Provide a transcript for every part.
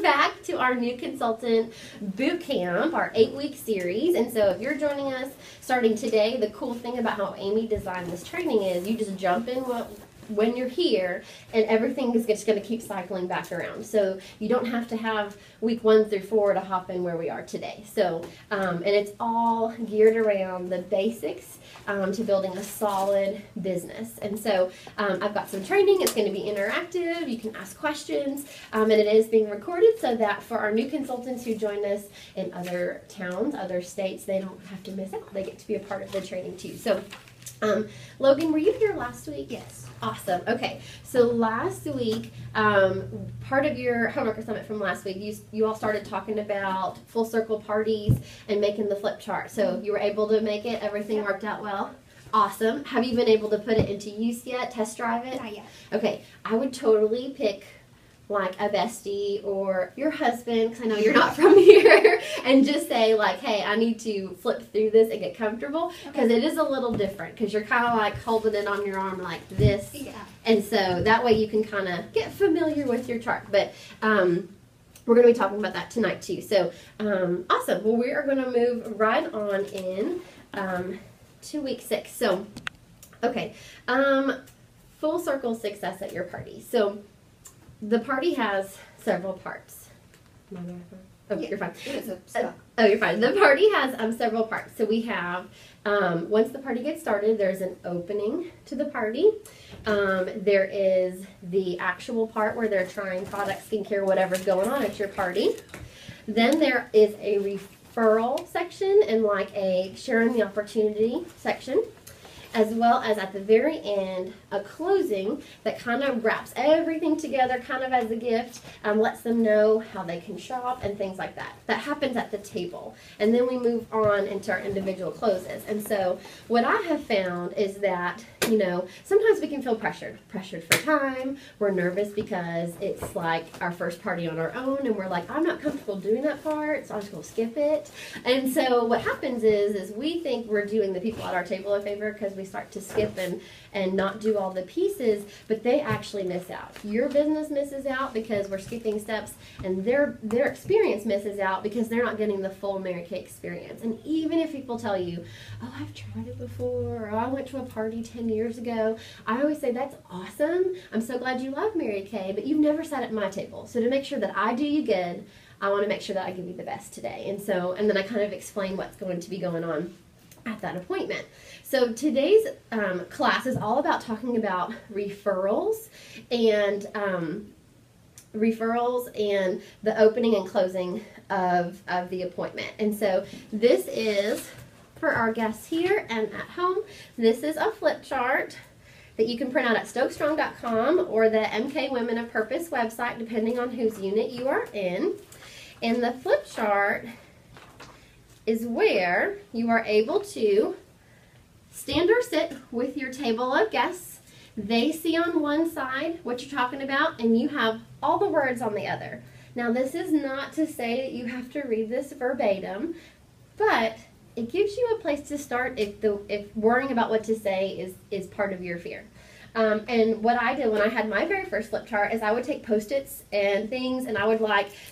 back to our new consultant boot camp, our 8-week series. And so if you're joining us starting today, the cool thing about how Amy designed this training is you just jump in when you're here, and everything is just going to keep cycling back around. So you don't have to have week 1 through 4 to hop in where we are today. So, and it's all geared around the basics to building a solid business. And so I've got some training. It's going to be interactive. You can ask questions, and it is being recorded so that for our new consultants who join us in other towns, other states, they don't have to miss out. They get to be a part of the training too. So Logan, were you here last week? Yes. Awesome. Okay. So last week, part of your homework assignment from last week, you all started talking about full circle parties and making the flip chart. So you were able to make it. Everything worked out well. Awesome. Have you been able to put it into use yet? Test drive it? Not yet. Okay. I would totally pick like a bestie or your husband, because I know you're not from here, and just say like, hey, I need to flip through this and get comfortable, because it is a little different, because you're kind of like holding it on your arm like this. Yeah. And so that way you can kind of get familiar with your chart. But we're going to be talking about that tonight too. So awesome. Well, we are going to move right on in to week 6. So, okay, full circle success at your party. So the party has several parts. Oh, yeah. You're fine. Oh, you're fine. The party has several parts. So we have, once the party gets started, there's an opening to the party. There is the actual part where they're trying products, skincare, whatever's going on at your party. Then there is a referral section and like a sharing the opportunity section, as well as at the very end, a closing that kind of wraps everything together kind of as a gift, lets them know how they can shop and things like that. That happens at the table. And then we move on into our individual closes. And so what I have found is that, you know, sometimes we can feel pressured for time. We're nervous because it's like our first party on our own, and we're like, I'm not comfortable doing that part, so I'm just going to skip it. And so what happens is we think we're doing the people at our table a favor because we start to skip and not do all the pieces, but they actually miss out. Your business misses out because we're skipping steps, and their experience misses out because they're not getting the full Mary Kay experience. And even if people tell you, oh, I've tried it before, or I went to a party 10 years ago, I always say, that's awesome. I'm so glad you love Mary Kay, but you've never sat at my table. So to make sure that I do you good, I want to make sure that I give you the best today. And then I kind of explain what's going to be going on at that appointment. So today's class is all about talking about referrals and the opening and closing of the appointment. And so this is for our guests here and at home. This is a flip chart that you can print out at stokestrong.com or the MK Women of Purpose website, depending on whose unit you are in. And the flip chart is where you are able to stand or sit with your table of guests. They see on one side what you're talking about, and you have all the words on the other. Now, this is not to say that you have to read this verbatim, but it gives you a place to start if worrying about what to say is part of your fear. And what I did when I had my very first flip chart is I would take Post-its and things, and I would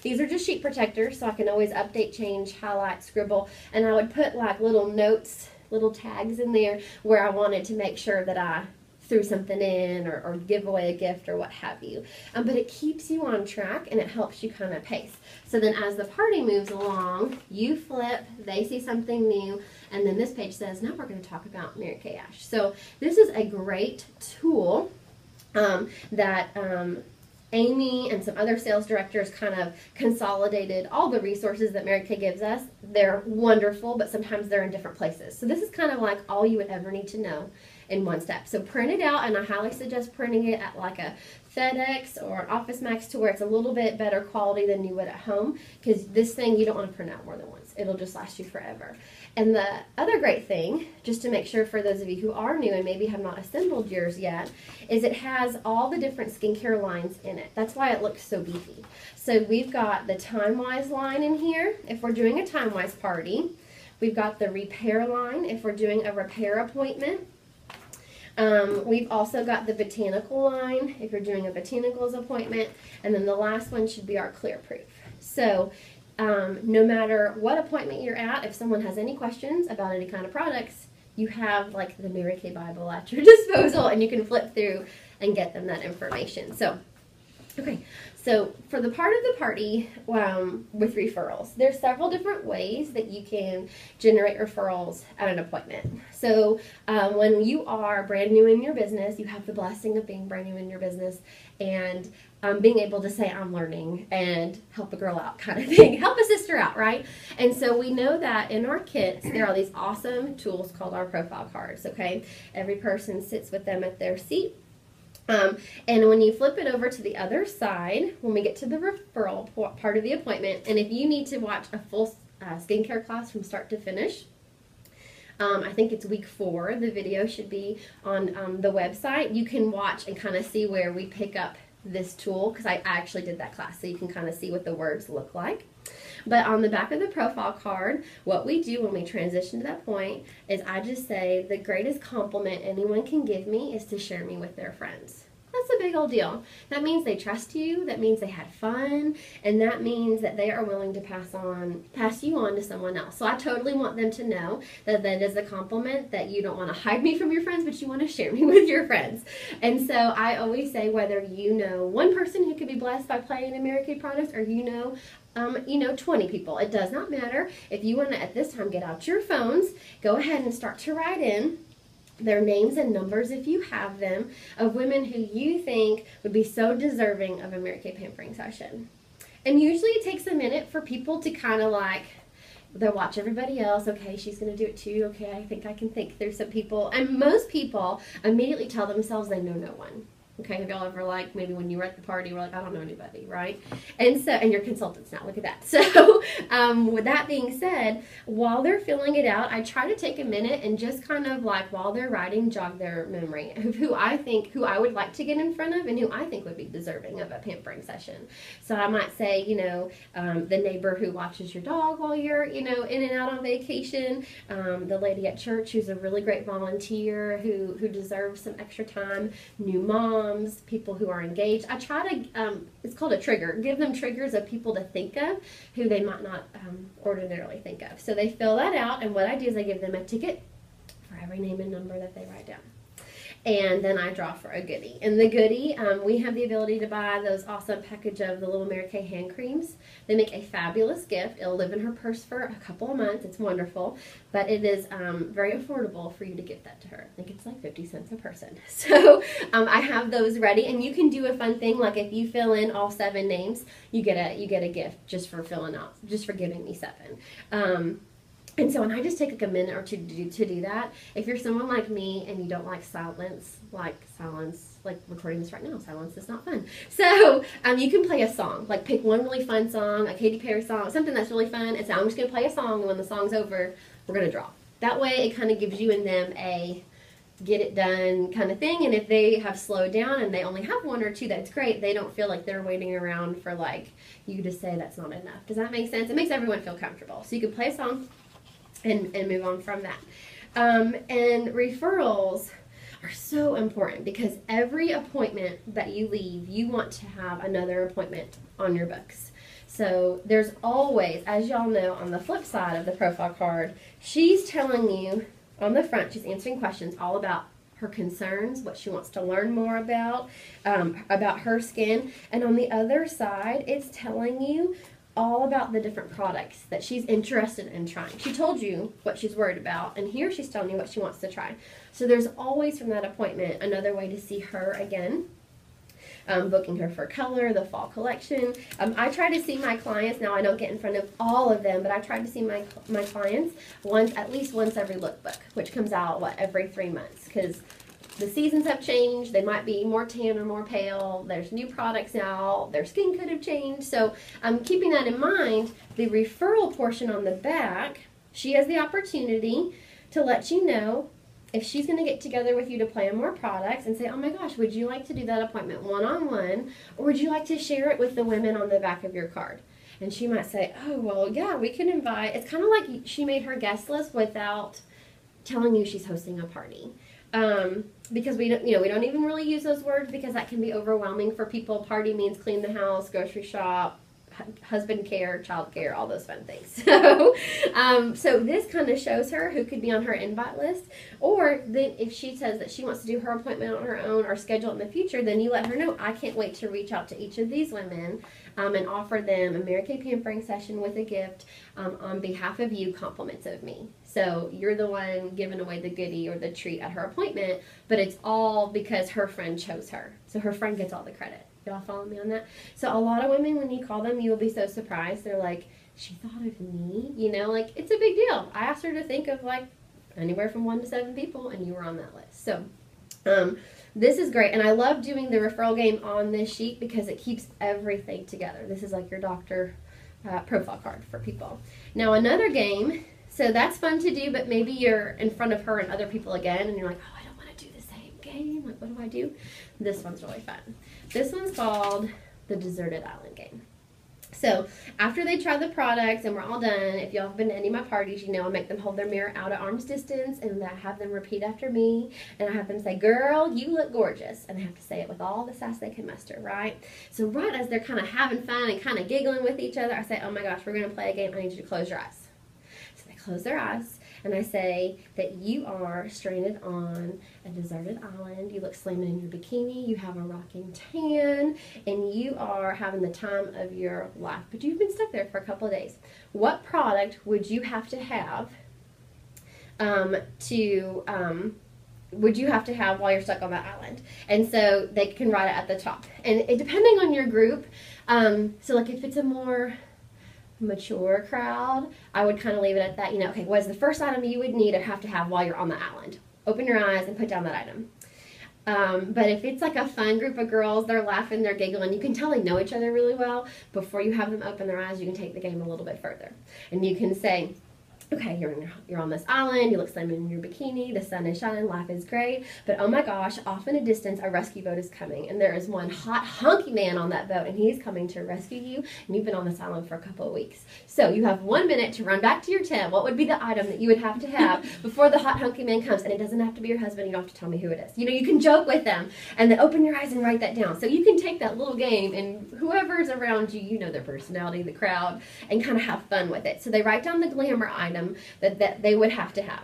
these are just sheet protectors, so I can always update, change, highlight, scribble, and I would put like little notes, little tags in there where I wanted to make sure that I threw something in or give away a gift or what have you. But it keeps you on track, and it helps you kind of pace. So then as the party moves along, you flip, they see something new, and then this page says, now we're going to talk about Mary Kay Ash. So this is a great tool that Amy and some other sales directors kind of consolidated all the resources that Mary Kay gives us. They're wonderful, but sometimes they're in different places. So this is kind of like all you would ever need to know in one step. So print it out, and I highly suggest printing it at like a FedEx or an Office Max to where it's a little bit better quality than you would at home, because this thing you don't want to print out more than once. It'll just last you forever. And the other great thing, just to make sure for those of you who are new and maybe have not assembled yours yet, is it has all the different skincare lines in it. That's why it looks so beefy. So we've got the Time-Wise line in here if we're doing a Time-Wise party. We've got the Repair line if we're doing a repair appointment. We've also got the Botanical line if you're doing a Botanicals appointment, and then the last one should be our Clear Proof. So no matter what appointment you're at, if someone has any questions about any kind of products, you have like the Mary Kay Bible at your disposal, and you can flip through and get them that information. So, okay, so for the part of the party with referrals, there's several different ways that you can generate referrals at an appointment. So when you are brand new in your business, you have the blessing of being brand new in your business and being able to say, I'm learning, and help a girl out kind of thing, help a sister out, right? And so we know that in our kits, there are these awesome tools called our profile cards, okay? Every person sits with them at their seat. And when you flip it over to the other side, when we get to the referral part of the appointment, and if you need to watch a full skincare class from start to finish, I think it's week 4. The video should be on the website. You can watch and kind of see where we pick up this tool, because I actually did that class, so you can kind of see what the words look like. But on the back of the profile card, what we do when we transition to that point is I just say, the greatest compliment anyone can give me is to share me with their friends. That's a big old deal. That means they trust you, that means they had fun, and that means that they are willing to pass you on to someone else. So I totally want them to know that that is a compliment, that you don't want to hide me from your friends, but you want to share me with your friends. And so I always say, whether you know one person who could be blessed by playing a Mary Kay product, or you know 20 people, it does not matter. If you want to, at this time, get out your phones, go ahead and start to write in their names and numbers, if you have them, of women who you think would be so deserving of a Mary Kay pampering session. And usually it takes a minute for people to kind of like, they'll watch everybody else. Okay, she's going to do it too. Okay, I think I can think through some people. And most people immediately tell themselves they know no one. Okay, have y'all ever, like, maybe when you were at the party, we're like, I don't know anybody, right? And so, and you're consultants now, look at that. So, with that being said, while they're filling it out, I try to take a minute and just kind of, like, while they're writing, jog their memory of who I would like to get in front of and who I think would be deserving of a pampering session. So I might say, the neighbor who watches your dog while you're, in and out on vacation, the lady at church who's a really great volunteer who deserves some extra time, new mom, people who are engaged. I try to, it's called a trigger, give them triggers of people to think of who they might not ordinarily think of. So they fill that out, and what I do is I give them a ticket for every name and number that they write down. And then I draw for a goodie. And the goodie, we have the ability to buy those awesome package of the little Mary Kay hand creams. They make a fabulous gift. It'll live in her purse for a couple of months. It's wonderful. But it is very affordable for you to gift that to her. I think it's like 50 cents a person. So I have those ready. And you can do a fun thing, like if you fill in all 7 names, you get a gift just for giving me 7. And so, and I just take like a minute or two to do that. If you're someone like me and you don't like silence, like recording this right now, silence is not fun. So, you can play a song, like pick one really fun song, a Katy Perry song, something that's really fun, and say, I'm just going to play a song, and when the song's over, we're going to draw. That way, it kind of gives you and them a get it done kind of thing, and if they have slowed down and they only have 1 or 2, that's great. They don't feel like they're waiting around for like you to say that's not enough. Does that make sense? It makes everyone feel comfortable. So you can play a song and move on from that. And referrals are so important because every appointment that you leave, you want to have another appointment on your books. So there's always, as y'all know, on the flip side of the profile card, she's telling you on the front, she's answering questions all about her concerns, what she wants to learn more about her skin. And on the other side, it's telling you all about the different products that she's interested in trying. She told you what she's worried about, and here she's telling you what she wants to try. So there's always from that appointment another way to see her again. Booking her for color, the fall collection. I try to see my clients, now I don't get in front of all of them, but I try to see my clients at least once every lookbook, which comes out, every 3 months, because the seasons have changed. They might be more tan or more pale. There's new products now. Their skin could have changed. So keeping that in mind, the referral portion on the back, she has the opportunity to let you know if she's going to get together with you to plan more products and say, oh my gosh, would you like to do that appointment one-on-one, or would you like to share it with the women on the back of your card? And she might say, oh, well, yeah, we can invite. It's kind of like she made her guest list without telling you she's hosting a party. Because we don't even really use those words because that can be overwhelming for people. Party means clean the house, grocery shop, husband care, child care, all those fun things. So, so this kind of shows her who could be on her invite list. Or then if she says that she wants to do her appointment on her own or schedule it in the future, then you let her know, I can't wait to reach out to each of these women and offer them a Mary Kay pampering session with a gift on behalf of you, compliments of me. So you're the one giving away the goodie or the treat at her appointment, but it's all because her friend chose her. So her friend gets all the credit. Y'all follow me on that? So a lot of women, when you call them, you will be so surprised. They're like, she thought of me? You know, like, it's a big deal. I asked her to think of, like, anywhere from 1 to 7 people, and you were on that list. So this is great. And I love doing the referral game on this sheet because it keeps everything together. This is like your doctor profile card for people. Now, another game, so that's fun to do, but maybe you're in front of her and other people again, and you're like, oh, I don't want to do the same game. Like, what do I do? This one's really fun. This one's called the Deserted Island game. So after they try the products and we're all done, if y'all have been to any of my parties, you know I make them hold their mirror out at arm's distance, and I have them repeat after me, and I have them say, girl, you look gorgeous. And they have to say it with all the sass they can muster, right? So right as they're kind of having fun and kind of giggling with each other, I say, oh my gosh, we're going to play a game. I need you to close your eyes. So they close their eyes, and I say that you are stranded on a deserted island. You look slamming in your bikini. You have a rocking tan, and you are having the time of your life. But you've been stuck there for a couple of days. What product would you have to have while you're stuck on that island? And so they can write it at the top. And depending on your group, so like if it's a more mature crowd, I would kind of leave it at that. You know, okay, what is the first item you would need or have to have while you're on the island? Open your eyes and put down that item. But if it's like a fun group of girls, they're laughing, they're giggling, you can tell they know each other really well. Before you have them open their eyes, you can take the game a little bit further. And you can say, okay, you're on this island, you look slim in your bikini, the sun is shining, life is great, but oh my gosh, off in a distance, a rescue boat is coming, and there is one hot, hunky man on that boat, and he's coming to rescue you, and you've been on this island for a couple of weeks. So you have 1 minute to run back to your tent. What would be the item that you would have to have before the hot, hunky man comes? And it doesn't have to be your husband. You don't have to tell me who it is. You know, you can joke with them, and then open your eyes and write that down. So you can take that little game, and whoever's around you, you know their personality, the crowd, and kind of have fun with it. So they write down the glamour item that they would have to have.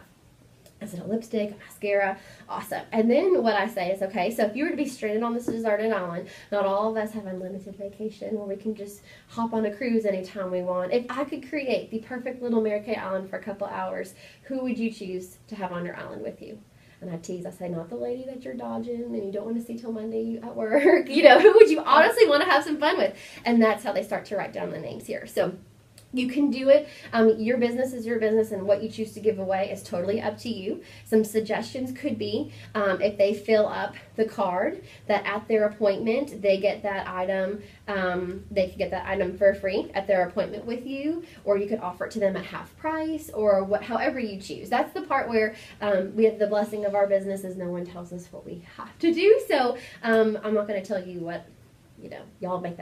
Is it a lipstick, a mascara? Awesome. And then what I say is, okay, so if you were to be stranded on this deserted island, not all of us have unlimited vacation where we can just hop on a cruise anytime we want. If I could create the perfect little Mary Kay island for a couple hours, who would you choose to have on your island with you? And I tease, I say, not the lady that you're dodging and you don't want to see till Monday at work. You know, who would you honestly want to have some fun with? And that's how they start to write down the names here. So you can do it. Your business is your business, and what you choose to give away is totally up to you. Some suggestions could be if they fill up the card, that at their appointment they get that item. They could get that item for free at their appointment with you, or you could offer it to them at half price, or however you choose. That's the part where we have the blessing of our business is no one tells us what we have to do. So I'm not going to tell you what. You know, y'all make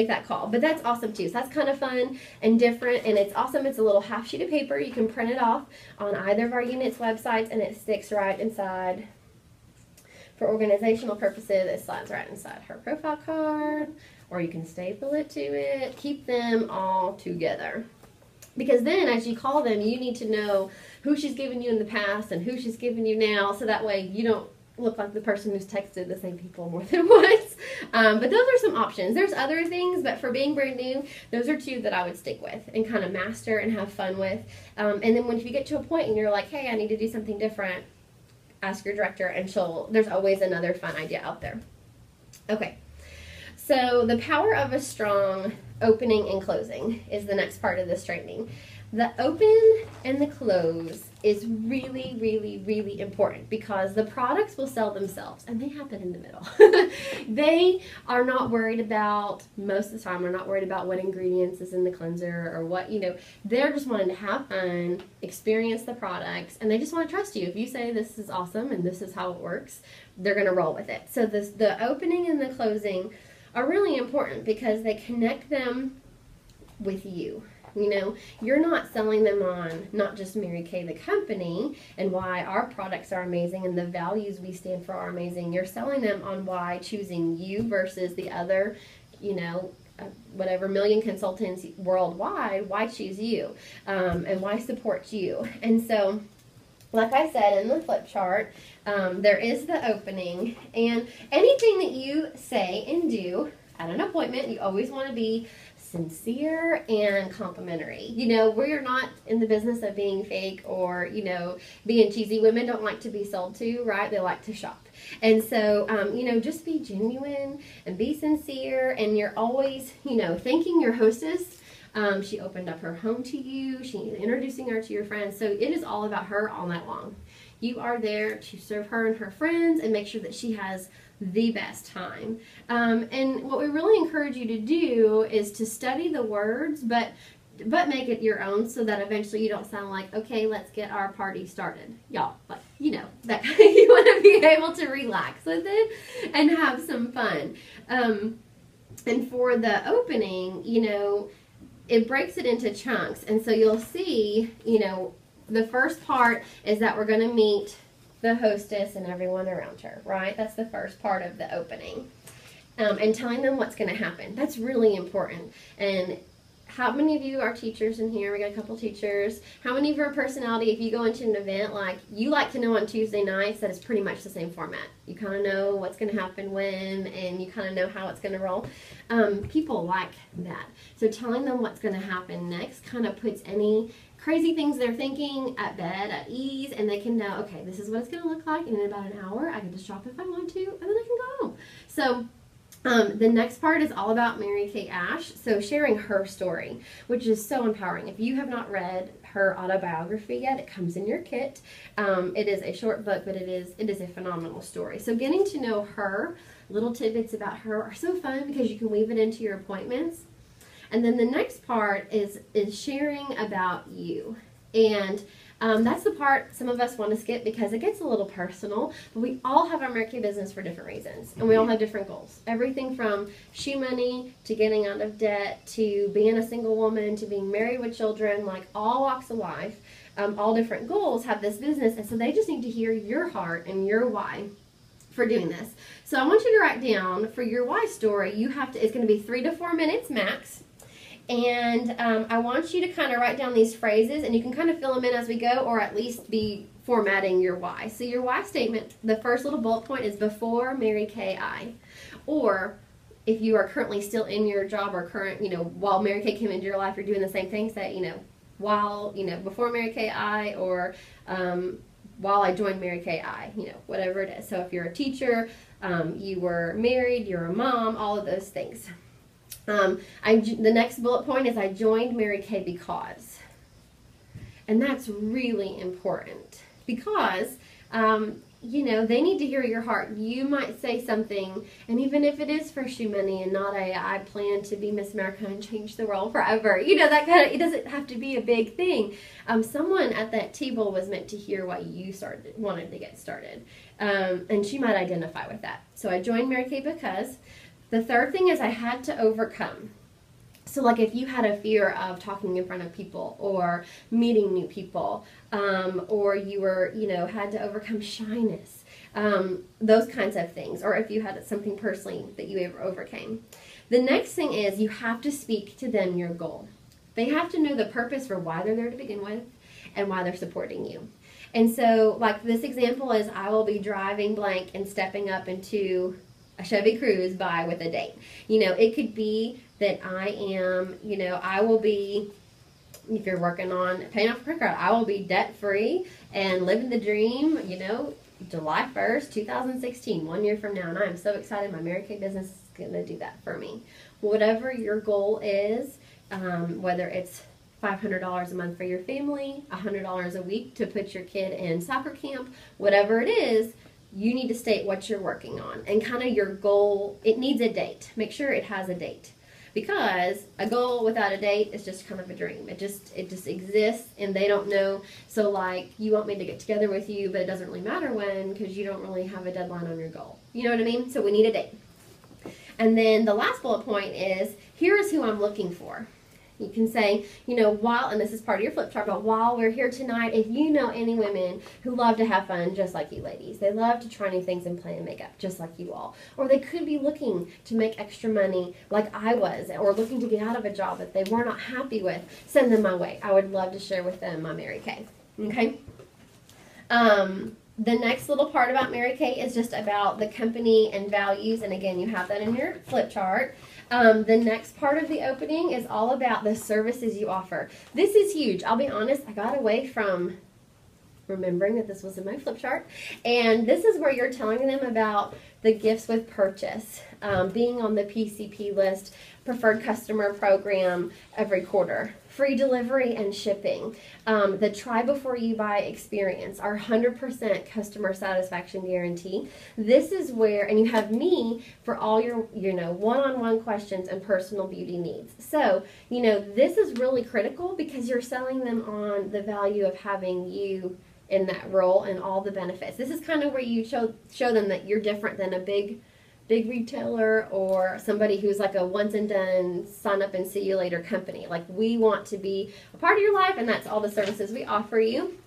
that call. But that's awesome too. So that's kind of fun and different, and it's awesome. It's a little half sheet of paper. You can print it off on either of our units' websites, and it sticks right inside. For organizational purposes, it slides right inside her profile card, or you can staple it to it. Keep them all together. Because then as you call them, you need to know who she's given you in the past and who she's given you now, so that way you don't look like the person who's texted the same people more than once. But those are some options. There's other things, but for being brand new, those are two that I would stick with and kind of master and have fun with. And then if you get to a point and you're like, hey, I need to do something different, ask your director, and there's always another fun idea out there. Okay, so the power of a strong opening and closing is the next part of this training. The open and the close is really, really, really important because the products will sell themselves, and they happen in the middle. They are not worried about, most of the time, are not worried about what ingredients is in the cleanser or what, you know, they're just wanting to have fun, experience the products, and they just want to trust you. If you say this is awesome and this is how it works, they're going to roll with it. So the opening and the closing are really important because they connect them with you. You know, you're not selling them on not just Mary Kay the company and why our products are amazing and the values we stand for are amazing. You're selling them on why choosing you versus the other, you know, whatever million consultants worldwide, why choose you, and why support you. And so, like I said in the flip chart, there is the opening, and anything that you say and do at an appointment, you always want to be sincere and complimentary. You know, we're not in the business of being fake or, you know, being cheesy. Women don't like to be sold to, right? They like to shop. And so, you know, just be genuine and be sincere, and you're always, you know, thanking your hostess. She opened up her home to you. She's introducing her to your friends. So it is all about her all night long. You are there to serve her and her friends and make sure that she has the best time. And what we really encourage you to do is to study the words, but make it your own, so that eventually you don't sound like, okay, let's get our party started. Y'all, like, you know, that you want to be able to relax with it and have some fun. And for the opening, you know, it breaks it into chunks. And so you'll see, you know, the first part is that we're going to meet the hostess and everyone around her, right? That's the first part of the opening. And telling them what's going to happen. That's really important. And how many of you are teachers in here? We got a couple teachers. How many of your personality, if you go into an event, like, you like to know on Tuesday nights that it's pretty much the same format. You kind of know what's going to happen when, and you kind of know how it's going to roll. People like that. So telling them what's going to happen next kind of puts any crazy things they're thinking at bed, at ease, and they can know, okay, this is what it's going to look like, and in about an hour, I get to shop if I want to, and then I can go home. So the next part is all about Mary Kay Ash, so sharing her story, which is so empowering. If you have not read her autobiography yet, it comes in your kit. It is a short book, but it is a phenomenal story. So getting to know her, little tidbits about her are so fun because you can weave it into your appointments. And then the next part is sharing about you. And that's the part some of us want to skip because it gets a little personal, but we all have our Mary Kay business for different reasons, and we all have different goals. Everything from shoe money to getting out of debt to being a single woman to being married with children, like all walks of life, all different goals have this business, and so they just need to hear your heart and your why for doing this. So I want you to write down for your why story, it's going to be 3 to 4 minutes max. And I want you to kind of write down these phrases, and you can kind of fill them in as we go, or at least be formatting your why. So your why statement, the first little bullet point is before Mary Kay I. Or if you are currently still in your job or while Mary Kay came into your life, you're doing the same thing, say, before Mary Kay I, or while I joined Mary Kay I, whatever it is. So if you're a teacher, you were married, you're a mom, all of those things. The next bullet point is I joined Mary Kay because. And that's really important because, they need to hear your heart. You might say something, and even if it is for shoe money and not I plan to be Miss America and change the world forever, it doesn't have to be a big thing. Someone at that table was meant to hear why you wanted to get started. And she might identify with that. So I joined Mary Kay because. The third thing is I had to overcome. So like if you had a fear of talking in front of people or meeting new people, or you were, had to overcome shyness, those kinds of things, or if you had something personally that you ever overcame. The next thing is you have to speak to them your goal. They have to know the purpose for why they're there to begin with and why they're supporting you. And so like this example is I will be driving blank and stepping up into a Chevy Cruze with a date. It could be that I am, I will be, if you're working on paying off a credit card, I will be debt-free and living the dream, July 1st, 2016, 1 year from now. And I'm so excited. My Mary Kay business is going to do that for me. Whatever your goal is, whether it's $500 a month for your family, $100 a week to put your kid in soccer camp, whatever it is, you need to state what you're working on and kind of your goal. It needs a date. Make sure it has a date, because a goal without a date is just kind of a dream. It just exists and they don't know. So like you want me to get together with you, but it doesn't really matter when because you don't really have a deadline on your goal. You know what I mean? So we need a date. And then the last bullet point is here is who I'm looking for. You can say, you know, while, and this is part of your flip chart, but while we're here tonight, if you know any women who love to have fun just like you ladies, they love to try new things and play and makeup just like you all, or they could be looking to make extra money like I was, or looking to get out of a job that they were not happy with, send them my way. I would love to share with them my Mary Kay. Okay? The next little part about Mary Kay is just about the company and values, and again, you have that in your flip chart. The next part of the opening is all about the services you offer. This is huge. I'll be honest, I got away from remembering that this was in my flip chart, and this is where you're telling them about the gifts with purchase, being on the PCP list, preferred customer program every quarter, free delivery and shipping, the try before you buy experience, our 100% customer satisfaction guarantee. This is where, and you have me for all your, you know, one-on-one questions and personal beauty needs. So, you know, this is really critical because you're selling them on the value of having you in that role and all the benefits. This is kind of where you show them that you're different than a big retailer or somebody who's like a once and done, sign up and see you later company. Like, we want to be a part of your life, and that's all the services we offer you.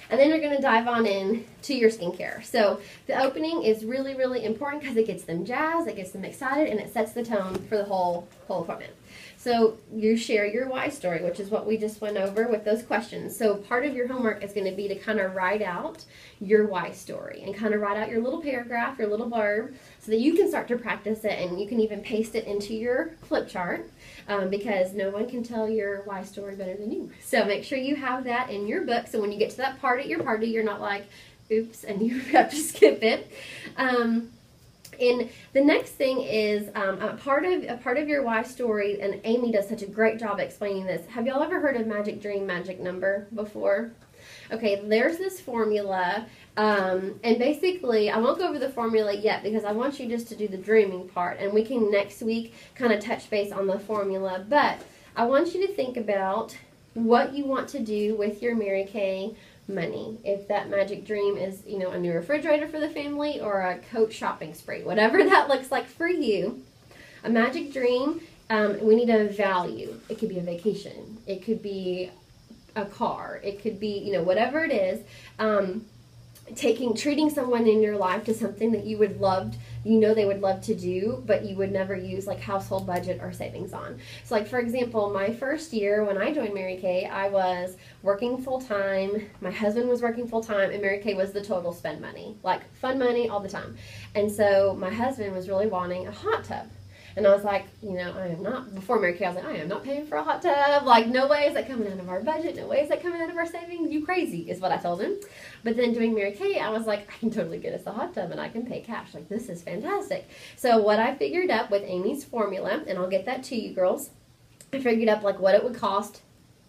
And then you're going to dive on in to your skincare. So the opening is really, really important because it gets them jazzed, it gets them excited, and it sets the tone for the whole appointment. So you share your why story, which is what we just went over with those questions. So part of your homework is going to be to kind of write out your why story and kind of write out your little paragraph, your little blurb, so that you can start to practice it, and you can even paste it into your flip chart because no one can tell your why story better than you. So make sure you have that in your book, so when you get to that part at your party, you're not like, oops, and you have to skip it. And the next thing is a part of your why story, and Amy does such a great job explaining this. Have y'all ever heard of magic dream, magic number before? Okay, there's this formula, and basically, I won't go over the formula yet because I want you just to do the dreaming part, and we can next week kind of touch base on the formula, but I want you to think about what you want to do with your Mary Kay money. If that magic dream is, you know, a new refrigerator for the family or a Coach shopping spree, whatever that looks like for you. A magic dream, we need a value. It could be a vacation. It could be a car. It could be, you know, whatever it is. Treating someone in your life to something that you would love, you know, they would love to do, but you would never use like household budget or savings on. So like, for example, my first year when I joined Mary Kay, I was working full-time, my husband was working full-time, and Mary Kay was the total spend money, like fun money all the time. And so my husband was really wanting a hot tub. And I was like, you know, I am not, before Mary Kay, I was like, I am not paying for a hot tub. Like, no way is that coming out of our budget. No way is that coming out of our savings. You crazy, is what I told him. But then doing Mary Kay, I was like, I can totally get us a hot tub and I can pay cash. Like, this is fantastic. So what I figured up with Amy's formula, and I'll get that to you girls, I figured up like what it would cost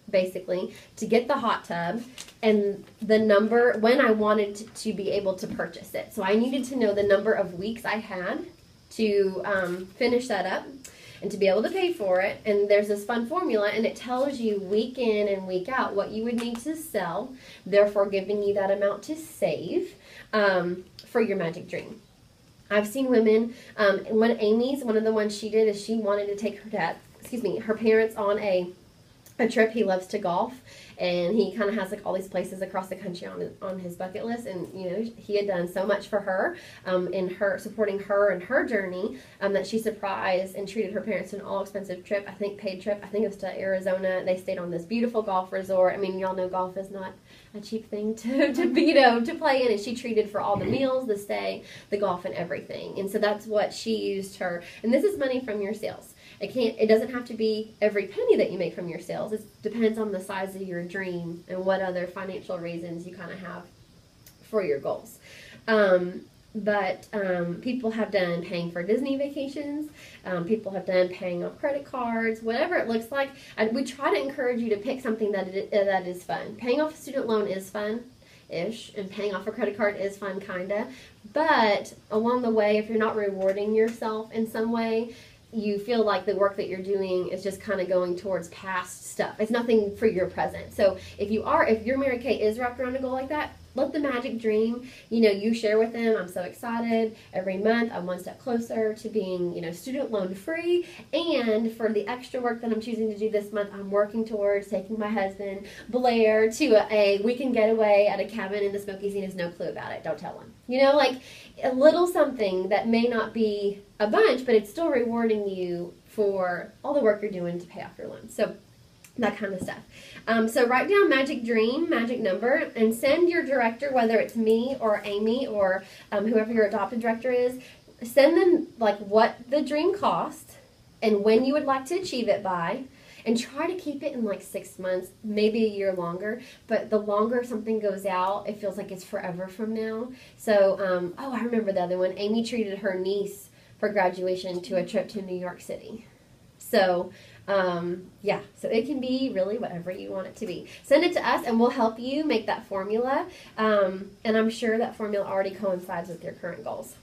basically to get the hot tub and the number when I wanted to be able to purchase it. So I needed to know the number of weeks I had to finish that up and to be able to pay for it. And there's this fun formula, and it tells you week in and week out what you would need to sell, therefore giving you that amount to save for your magic dream. I've seen women, one of the ones she did is she wanted to take her parents on a trip. He loves to golf, and he kind of has like all these places across the country on his bucket list, and you know, he had done so much for her in her supporting her and her journey that she surprised and treated her parents to an all expensive trip, paid trip. I think it was to Arizona. They stayed on this beautiful golf resort. I mean, y'all know golf is not a cheap thing to play in, and she treated for all the meals, the stay, the golf, and everything. And so that's what she used her, and this is money from your sales. It doesn't have to be every penny that you make from your sales. It depends on the size of your dream and what other financial reasons you kind of have for your goals. But people have done paying for Disney vacations. People have done paying off credit cards, whatever it looks like. We try to encourage you to pick something that is fun. Paying off a student loan is fun-ish, and paying off a credit card is fun, kinda. But along the way, if you're not rewarding yourself in some way, you feel like the work that you're doing is just kind of going towards past stuff. It's nothing for your present. So if your Mary Kay is wrapped around a goal like that, let the magic dream, you know, you share with them. I'm so excited. Every month I'm one step closer to being, you know, student loan free. And for the extra work that I'm choosing to do this month, I'm working towards taking my husband, Blair, to a weekend getaway at a cabin in the Smokies. He has no clue about it. Don't tell him. You know, like a little something that may not be a bunch, but it's still rewarding you for all the work you're doing to pay off your loan. So that kind of stuff. So write down magic dream, magic number, and send your director, whether it's me or Amy or whoever your adopted director is, send them like what the dream cost and when you would like to achieve it by, and try to keep it in like 6 months, maybe a year longer. But the longer something goes out, it feels like it's forever from now. So, oh, I remember the other one. Amy treated her niece for graduation to a trip to New York City. So, yeah, so it can be really whatever you want it to be. Send it to us and we'll help you make that formula. And I'm sure that formula already coincides with your current goals.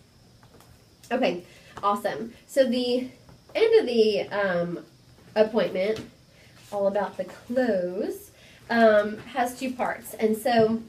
Okay, awesome. So the end of the appointment, all about the close, has 2 parts. And so,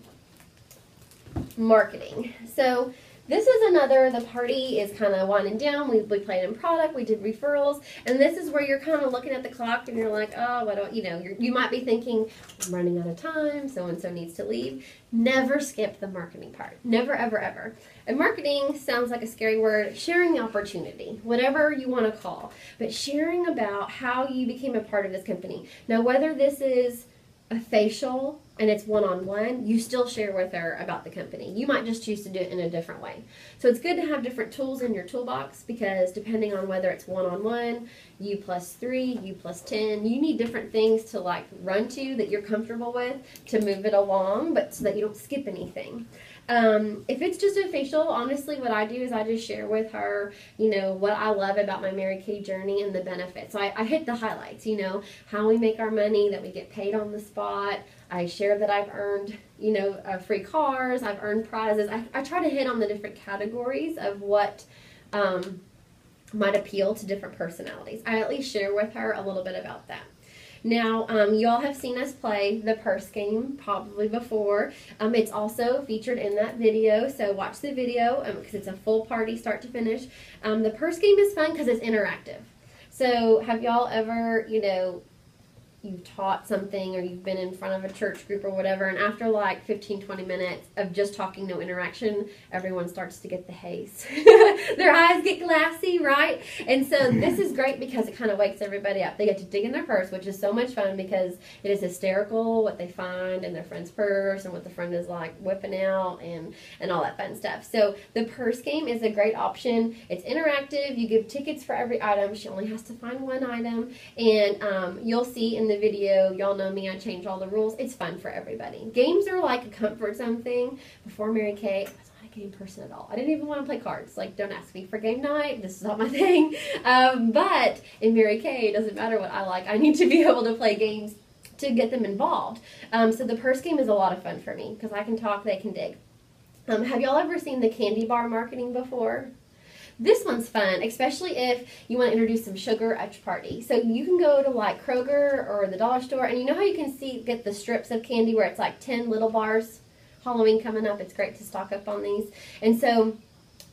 marketing. So this is another, the party is kind of winding down. We played in product, we did referrals, and this is where you're kind of looking at the clock and you're like, oh, what do, you know, you might be thinking, I'm running out of time, so-and-so needs to leave. Never skip the marketing part. Never, ever, ever. And marketing sounds like a scary word. Sharing the opportunity, whatever you want to call, but sharing about how you became a part of this company. Now, whether this is a facial and it's one-on-one, you still share with her about the company. You might just choose to do it in a different way. So it's good to have different tools in your toolbox, because depending on whether it's one-on-one, you +3, you +10, you need different things to like run to that you're comfortable with to move it along, but so that you don't skip anything. If it's just a facial, honestly, what I do is I just share with her, you know, what I love about my Mary Kay journey and the benefits. So I hit the highlights, you know, how we make our money, that we get paid on the spot. I share that I've earned, you know, free cars, I've earned prizes. I try to hit on the different categories of what might appeal to different personalities. I at least share with her a little bit about that. Now, you all have seen us play the purse game probably before. It's also featured in that video, so watch the video because it's a full party start to finish. The purse game is fun because it's interactive. So have y'all ever, you know, you've taught something or you've been in front of a church group or whatever, and after like 15-20 minutes of just talking, no interaction, everyone starts to get the haze. Their eyes get glassy, right? And so this is great because it kind of wakes everybody up. They get to dig in their purse, which is so much fun because it is hysterical what they find in their friend's purse and what the friend is like whipping out and all that fun stuff. So the purse game is a great option. It's interactive. You give tickets for every item. She only has to find one item, and you'll see in the video, y'all know me, I change all the rules. It's fun for everybody. Games are like a comfort zone thing. Before Mary Kay, I was not a game person at all. I didn't even want to play cards. Like, don't ask me for game night. This is not my thing. But in Mary Kay, it doesn't matter what I like. I need to be able to play games to get them involved. So the purse game is a lot of fun for me because I can talk, they can dig. Have y'all ever seen the candy bar marketing before? This one's fun, especially if you want to introduce some sugar at your party. So you can go to like Kroger or the dollar store, and you know how you can get the strips of candy where it's like 10 little bars? Halloween coming up, it's great to stock up on these. And so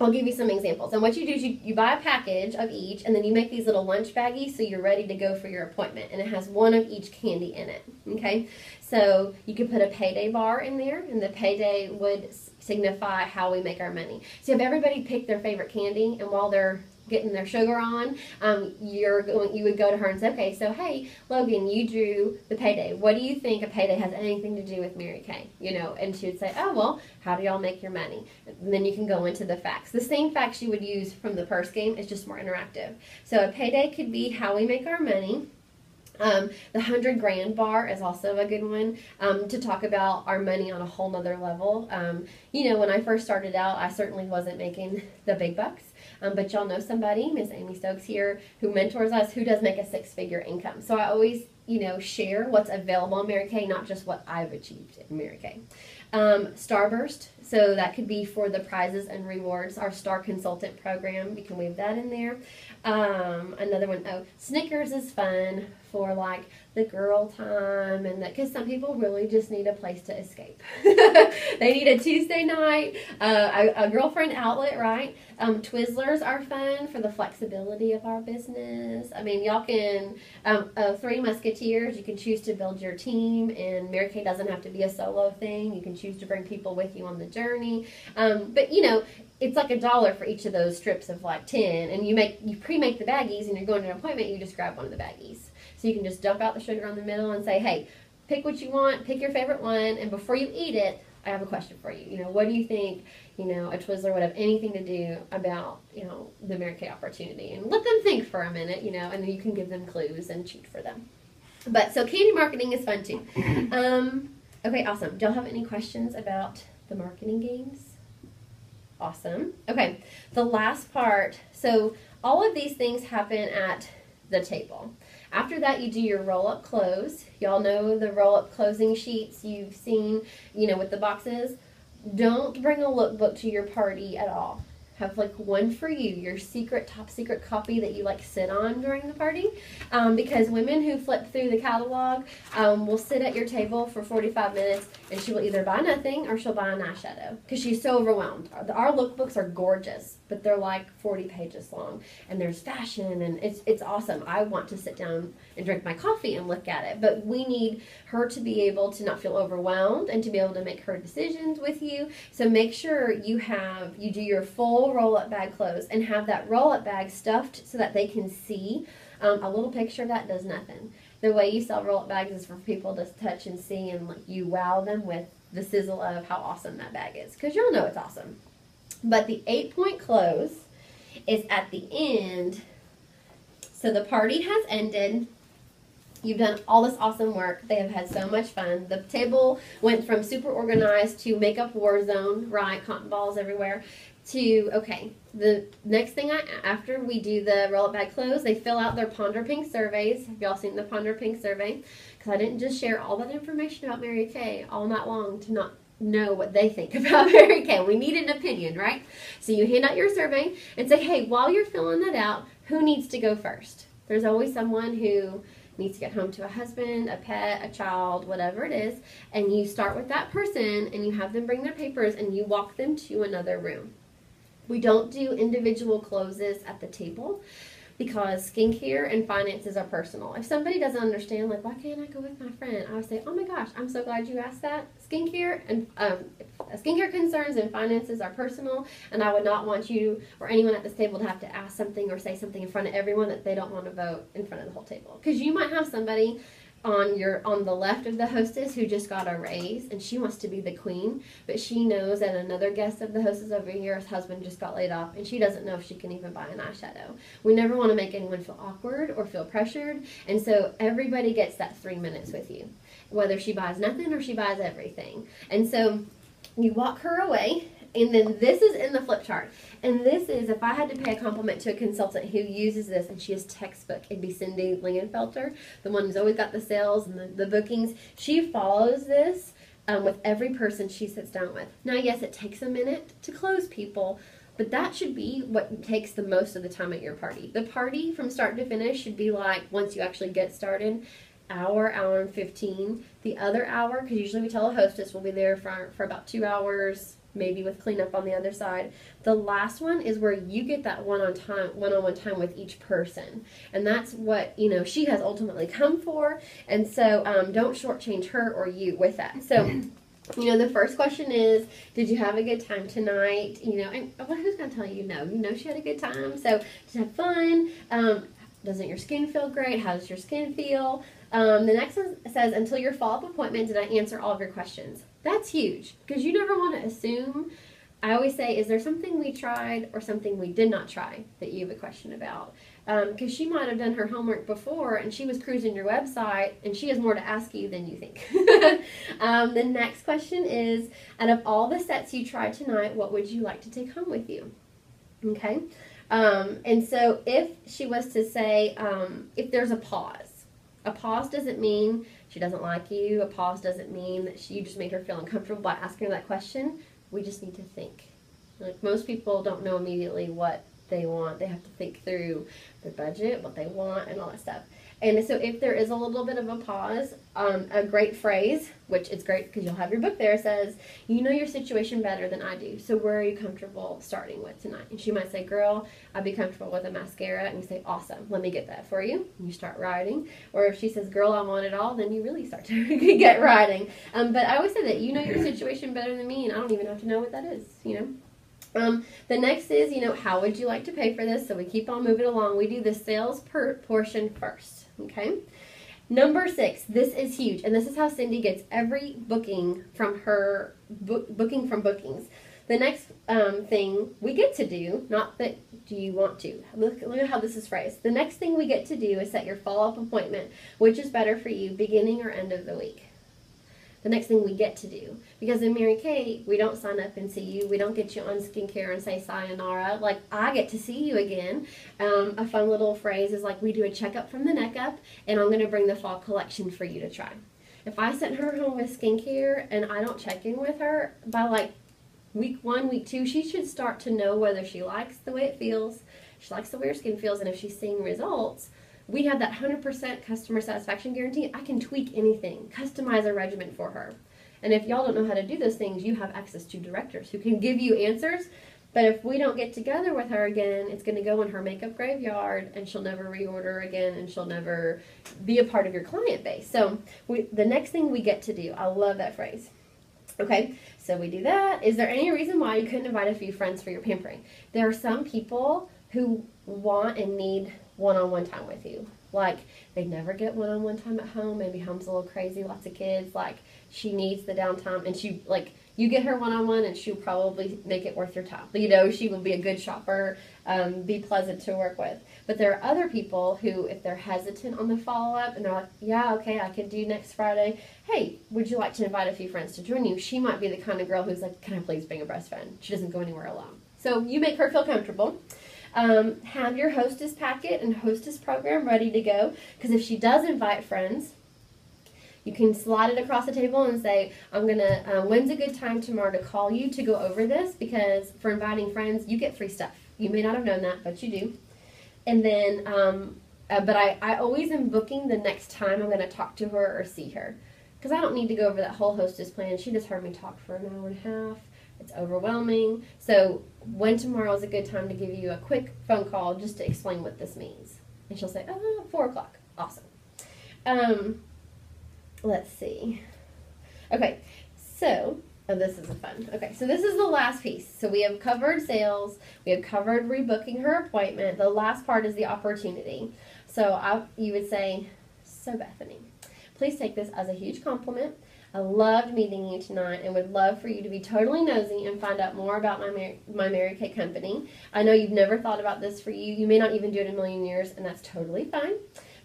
I'll give you some examples. And what you do is you buy a package of each, and then you make these little lunch baggies so you're ready to go for your appointment. And it has one of each candy in it, okay? So you could put a payday bar in there, and the payday would signify how we make our money. So you have everybody pick their favorite candy, and while they're getting their sugar on, you would go to her and say, okay, so hey, Logan, you drew the payday. What do you think a payday has anything to do with Mary Kay? You know, and she would say, oh, well, how do y'all make your money? And then you can go into the facts. The same facts you would use from the purse game is just more interactive. So a payday could be how we make our money. The 100 grand bar is also a good one to talk about our money on a whole nother level. You know, when I first started out, I certainly wasn't making the big bucks. But y'all know somebody, Miss Amy Stokes here, who mentors us, who does make a 6-figure income. So I always, you know, share what's available in Mary Kay, not just what I've achieved in Mary Kay. Starburst, so that could be for the prizes and rewards, our Star Consultant program. You can weave that in there. Another one, oh, Snickers is fun for like the girl time, and that, because some people really just need a place to escape. They need a Tuesday night, a girlfriend outlet, right? Twizzlers are fun for the flexibility of our business. I mean, y'all can, Three Musketeers, you can choose to build your team, and Mary Kay doesn't have to be a solo thing. You can choose to bring people with you on the journey. But you know, it's like $1 for each of those strips of like 10, and you pre-make the baggies, and you're going to an appointment, you just grab one of the baggies. So you can just dump out the sugar on the middle and say, hey, pick what you want, pick your favorite one, and before you eat it, I have a question for you. You know, what do you think, you know, a Twizzler would have anything to do about, you know, the Mary Kay opportunity? And let them think for a minute, you know, and then you can give them clues and cheat for them. But so candy marketing is fun too. Okay, awesome. Do y'all have any questions about the marketing games? Awesome. Okay, the last part. So all of these things happen at the table. After that, you do your roll-up close. Y'all know the roll-up closing sheets you've seen, you know, with the boxes. Don't bring a lookbook to your party at all. Have like one for you, your secret, top secret copy that you like sit on during the party. Because women who flip through the catalog will sit at your table for 45 minutes, and she will either buy nothing or she'll buy an eyeshadow because she's so overwhelmed. Our lookbooks are gorgeous, but they're like 40 pages long, and there's fashion, and it's awesome. I want to sit down and drink my coffee and look at it, but we need her to be able to not feel overwhelmed and to be able to make her decisions with you. So make sure you do your full roll-up bag close, and have that roll-up bag stuffed so that they can see. A little picture of that does nothing. The way you sell roll-up bags is for people to touch and see, and like you wow them with the sizzle of how awesome that bag is, because you'll know it's awesome. But the 8-point close is at the end. So the party has ended. You've done all this awesome work. They have had so much fun. The table went from super organized to makeup war zone, right? Cotton balls everywhere. To, okay, the next thing after we do the roll-up bag close, they fill out their Ponder Pink surveys. Have y'all seen the Ponder Pink survey? Because I didn't just share all that information about Mary Kay all night long to not know what they think about Mary Kay. We need an opinion, right? So you hand out your survey and say, hey, while you're filling that out, who needs to go first? There's always someone who needs to get home to a husband, a pet, a child, whatever it is, and you start with that person, and you have them bring their papers, and you walk them to another room. We don't do individual closes at the table because skincare and finances are personal. If somebody doesn't understand, like, why can't I go with my friend? I would say, oh my gosh, I'm so glad you asked that. Skincare concerns and finances are personal, and I would not want you or anyone at this table to have to ask something or say something in front of everyone that they don't want to vote in front of the whole table. Because you might have somebody on the left of the hostess who just got a raise, and she wants to be the queen, but she knows that another guest of the hostess over here, his husband just got laid off, and she doesn't know if she can even buy an eyeshadow. We never want to make anyone feel awkward or feel pressured, and so everybody gets that 3 minutes with you, whether she buys nothing or she buys everything. And so you walk her away, and then this is in the flip chart. And this is, if I had to pay a compliment to a consultant who uses this, and she is textbook, it'd be Cindy Lingenfelter, the one who's always got the sales and the bookings. She follows this with every person she sits down with. Now, yes, it takes a minute to close people, but that should be what takes the most of the time at your party. The party from start to finish should be like, once you actually get started, hour and 15. The other hour, because usually we tell a hostess we'll be there for about 2 hours, maybe with cleanup on the other side. The last one is where you get that one-on-one time with each person. And that's what, you know, she has ultimately come for. And so don't shortchange her or you with that. So, you know, the first question is, did you have a good time tonight? You know, and well, who's going to tell you no? You know she had a good time. So just have fun. Doesn't your skin feel great? How does your skin feel? The next one says, until your follow-up appointment, did I answer all of your questions? That's huge, because you never want to assume. I always say, is there something we tried or something we did not try that you have a question about? Because she might have done her homework before, and she was cruising your website, and she has more to ask you than you think. The next question is, out of all the sets you tried tonight, what would you like to take home with you? Okay. And so if she was to say, if there's a pause doesn't mean she doesn't like you. A pause doesn't mean that you just made her feel uncomfortable by asking her that question. We just need to think. Like, most people don't know immediately what they want. They have to think through their budget, what they want, and all that stuff. And so if there is a little bit of a pause, a great phrase, which is great because you'll have your book there, says, you know your situation better than I do, so where are you comfortable starting with tonight? And she might say, girl, I'd be comfortable with a mascara. And you say, awesome, let me get that for you. And you start writing. Or if she says, girl, I want it all, then you really start to get writing. But I always say that you know your situation better than me, and I don't even have to know what that is, you know. The next is, you know, how would you like to pay for this? So we keep on moving along. We do the sales per portion first, okay? Number 6, this is huge, and this is how Cindy gets every booking from her booking from bookings. The next thing we get to do, not that do you want to, look at how this is phrased. The next thing we get to do is set your follow-up appointment, which is better for you, beginning or end of the week. The next thing we get to do. Because in Mary Kay, we don't sign up and see you. We don't get you on skincare and say sayonara. Like, I get to see you again. A fun little phrase is like, we do a checkup from the neck up, and I'm going to bring the fall collection for you to try. If I send her home with skincare and I don't check in with her, by like week 1, week 2, she should start to know whether she likes the way it feels, she likes the way her skin feels, and if she's seeing results. We have that 100% customer satisfaction guarantee. I can tweak anything, customize a regimen for her. And if y'all don't know how to do those things, you have access to directors who can give you answers. But if we don't get together with her again, it's going to go in her makeup graveyard, and she'll never reorder again, and she'll never be a part of your client base. So the next thing we get to do, I love that phrase. Okay, so we do that. Is there any reason why you couldn't invite a few friends for your pampering? There are some people who want and need one-on-one time with you. Like, they never get one-on-one time at home. Maybe home's a little crazy, lots of kids. Like, she needs the downtime, and she, like, you get her one-on-one, and she'll probably make it worth your time. You know, she will be a good shopper, be pleasant to work with. But there are other people who, if they're hesitant on the follow-up, and they're like, yeah, okay, I could do next Friday. Hey, would you like to invite a few friends to join you? She might be the kind of girl who's like, can I please bring a best friend? She doesn't go anywhere alone. So you make her feel comfortable. Have your hostess packet and hostess program ready to go, because if she does invite friends, you can slide it across the table and say, I'm going to, when's a good time tomorrow to call you to go over this, because for inviting friends, you get free stuff. You may not have known that, but you do. And then, but I always am booking the next time I'm going to talk to her or see her, because I don't need to go over that whole hostess plan. She just heard me talk for an hour and a half. It's overwhelming. So when tomorrow is a good time to give you a quick phone call just to explain what this means? And she'll say, 4 o'clock. Awesome. Let's see. Okay, so, this is a fun. Okay, so this is the last piece. So we have covered sales. We have covered rebooking her appointment. The last part is the opportunity. So you would say, so Bethany, please take this as a huge compliment. I loved meeting you tonight and would love for you to be totally nosy and find out more about my Mary Kay company. I know you've never thought about this for you. You may not even do it in a million years, and that's totally fine.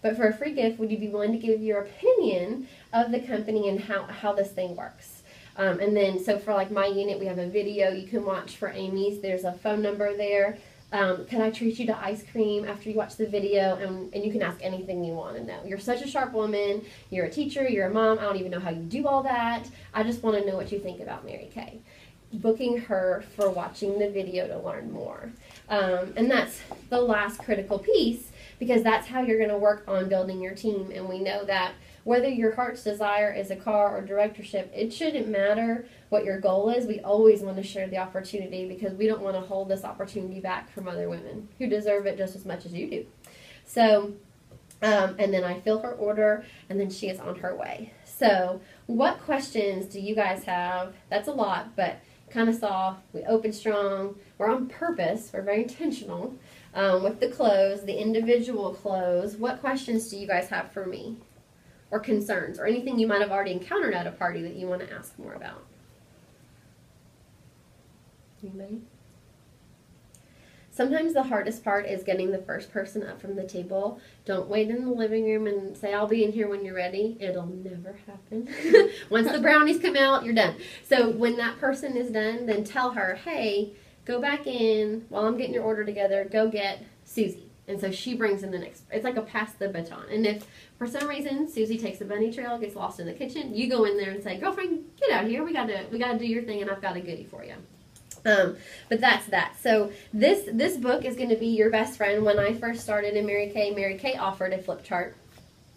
But for a free gift, would you be willing to give your opinion of the company and how this thing works? And then, so for like my unit, we have a video you can watch. For Amy's, there's a phone number there. Can I treat you to ice cream after you watch the video? And you can ask anything you want to know. You're such a sharp woman. You're a teacher. You're a mom. I don't even know how you do all that. I just want to know what you think about Mary Kay. Booking her for watching the video to learn more. And that's the last critical piece, because that's how you're going to work on building your team. And we know that whether your heart's desire is a car or directorship, it shouldn't matter what your goal is. We always want to share the opportunity, because we don't want to hold this opportunity back from other women who deserve it just as much as you do. So, and then I fill her order, and then she is on her way. So what questions do you guys have? That's a lot, but kind of saw we open strong. We're on purpose. We're very intentional with the close, the individual close. What questions do you guys have for me? Or concerns, or anything you might have already encountered at a party that you want to ask more about? Anybody? Sometimes the hardest part is getting the first person up from the table. Don't wait in the living room and say, I'll be in here when you're ready. It'll never happen. Once the brownies come out, you're done. So when that person is done, then tell her, hey, go back in while I'm getting your order together. Go get Susie. And so she brings in the next, it's like a pass the baton. And if for some reason Susie takes a bunny trail, gets lost in the kitchen, you go in there and say, girlfriend, get out here. We gotta do your thing, and I've got a goodie for you. But that's that. So this book is going to be your best friend. When I first started in Mary Kay offered a flip chart.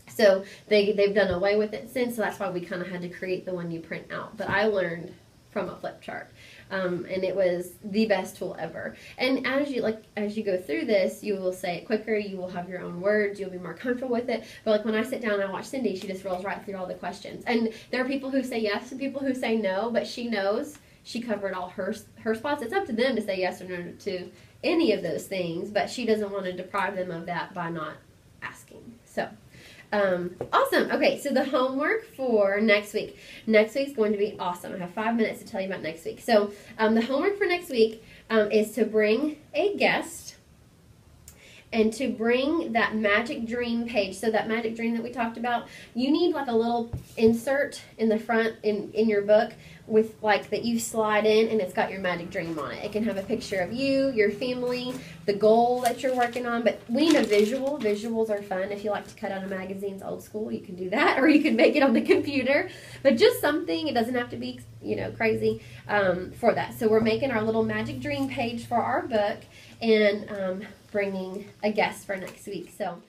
So they've done away with it since, so that's why we kind of had to create the one you print out. But I learned from a flip chart. And it was the best tool ever. And as you go through this, you will say it quicker, you will have your own words, you'll be more comfortable with it. But like when I sit down and I watch Cindy, she just rolls right through all the questions. And there are people who say yes and people who say no, but she knows she covered all her spots. It's up to them to say yes or no to any of those things, but she doesn't want to deprive them of that by not asking. So awesome. Okay, so the homework for next week. Next week's going to be awesome. I have 5 minutes to tell you about next week. So the homework for next week is to bring a guest and to bring that magic dream page. So that magic dream that we talked about, you need like a little insert in the front in your book with like that you slide in, and it's got your magic dream on it. It can have a picture of you, your family, the goal that you're working on, but we need a visual. Visuals are fun. If you like to cut out of magazines old school, you can do that, or you can make it on the computer, but just something. It doesn't have to be, crazy for that. So we're making our little magic dream page for our book and bringing a guest for next week. So